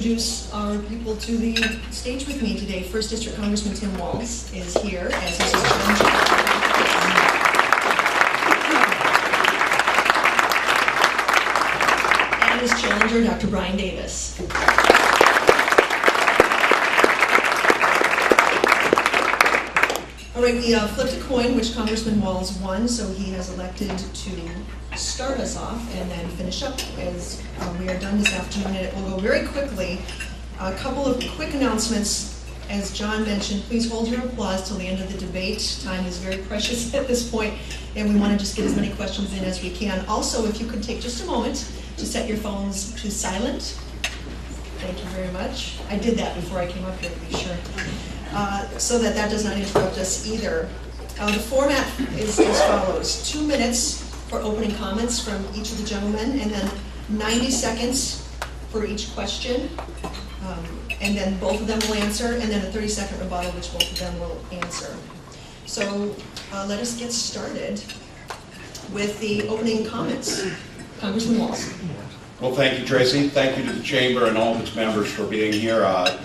introduce our people to the stage with me today. First District Congressman Tim Walz is here, as is his challenger. And his challenger, Dr. Brian Davis. All right, we flipped a coin, which Congressman Walz won, so he has elected to start us off and then finish up as we are done this afternoon. And it will go very quickly. A couple of quick announcements. As John mentioned, please hold your applause till the end of the debate. Time is very precious at this point, and we want to just get as many questions in as we can. Also, if you could take just a moment to set your phones to silent. Thank you very much. I did that before I came up here to be sure. So that does not interrupt us either. The format is as follows. 2 minutes for opening comments from each of the gentlemen, and then 90 seconds for each question. And then both of them will answer, and then a 30-second rebuttal, which both of them will answer. So let us get started with the opening comments. Congressman Walz. Well, thank you, Tracy. Thank you to the Chamber and all of its members for being here.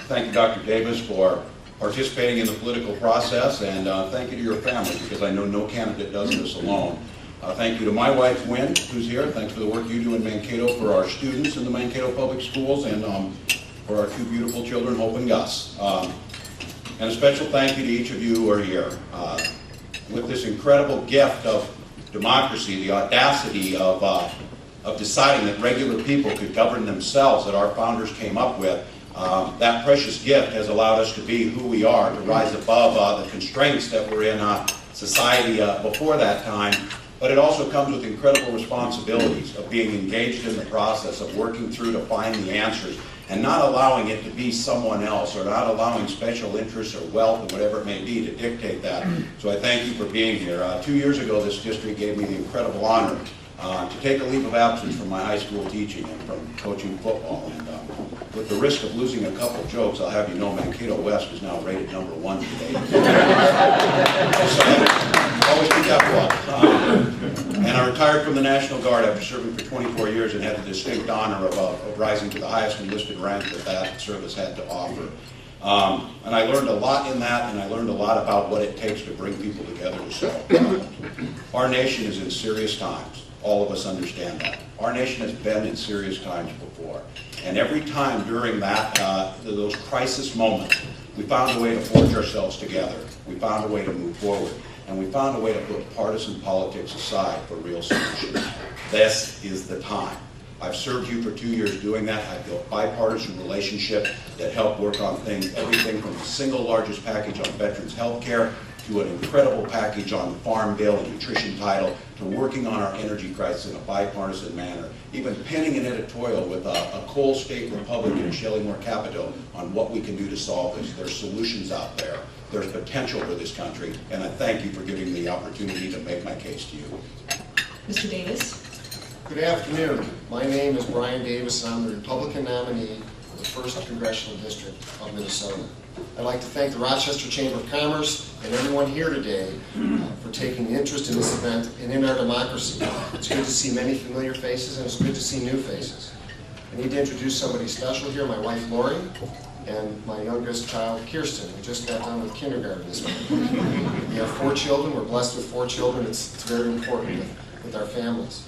Thank you, Dr. Davis, for participating in the political process, and thank you to your family, because I know no candidate does this alone. Thank you to my wife, Wynn, who's here. Thanks for the work you do in Mankato for our students in the Mankato Public Schools, and for our two beautiful children, Hope and Gus. And a special thank you to each of you who are here. With this incredible gift of democracy, the audacity of deciding that regular people could govern themselves that our founders came up with, that precious gift has allowed us to be who we are, to rise above the constraints that were in society before that time. But it also comes with incredible responsibilities of being engaged in the process, of working through to find the answers, and not allowing it to be someone else, or not allowing special interests or wealth or whatever it may be to dictate that. So I thank you for being here. 2 years ago, this district gave me the incredible honor to take a leave of absence from my high school teaching and from coaching football. And with the risk of losing a couple jokes, I'll have you know Mankato West is now rated #1 today. So always keep that up. And I retired from the National Guard after serving for 24 years and had the distinct honor of rising to the highest enlisted rank that service had to offer. And I learned a lot in that, and I learned a lot about what it takes to bring people together to solve problems. Our nation is in serious times. All of us understand that. Our nation has been in serious times before. And every time during those crisis moments, we found a way to forge ourselves together. We found a way to move forward. And we found a way to put partisan politics aside for real solutions. This is the time. I've served you for 2 years doing that. I've built bipartisan relationships that help work on things, everything from the single largest package on veterans health care to an incredible package on the Farm Bill and Nutrition Title, to working on our energy crisis in a bipartisan manner, even penning an editorial with a coal state Republican, Shelley Moore Capito, on what we can do to solve this. There's solutions out there. There's potential for this country, and I thank you for giving me the opportunity to make my case to you. Mr. Davis. Good afternoon. My name is Brian Davis, and I'm the Republican nominee for the 1st Congressional District of Minnesota. I'd like to thank the Rochester Chamber of Commerce and everyone here today for taking interest in this event and in our democracy. It's good to see many familiar faces, and it's good to see new faces. I need to introduce somebody special here, my wife Lori, and my youngest child Kirsten, who just got done with kindergarten this week. We have 4 children. We're blessed with 4 children. It's very important with our families.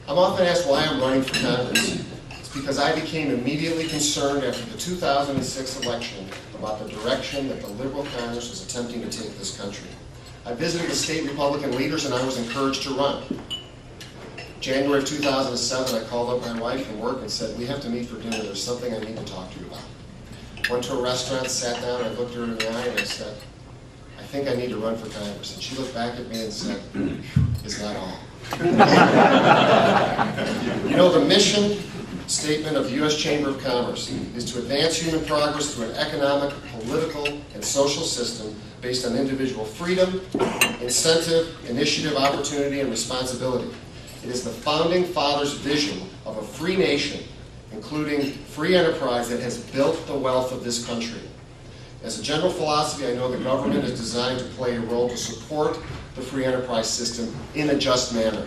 I'm often asked why I'm running for Congress. It's because I became immediately concerned after the 2006 election about the direction that the Liberal Congress was attempting to take this country. I visited the state Republican leaders, and I was encouraged to run. January of 2007, I called up my wife from work and said, "We have to meet for dinner. There's something I need to talk to you about." Went to a restaurant, sat down, I looked her in the eye, and I said, "I think I need to run for Congress." And she looked back at me and said, "Is that all?" You know, the mission statement of the U.S. Chamber of Commerce is to advance human progress through an economic, political, and social system based on individual freedom, incentive, initiative, opportunity, and responsibility. It is the Founding Fathers' vision of a free nation, including free enterprise, that has built the wealth of this country. As a general philosophy, I know the government is designed to play a role to support the free enterprise system in a just manner.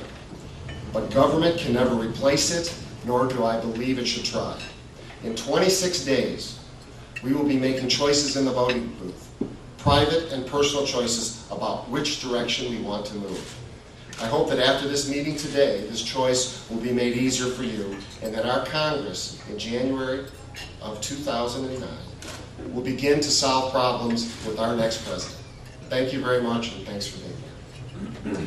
But government can never replace it, nor do I believe it should try. In 26 days, we will be making choices in the voting booth, private and personal choices about which direction we want to move. I hope that after this meeting today, this choice will be made easier for you, and that our Congress in January of 2009 will begin to solve problems with our next president. Thank you very much, and thanks for being here.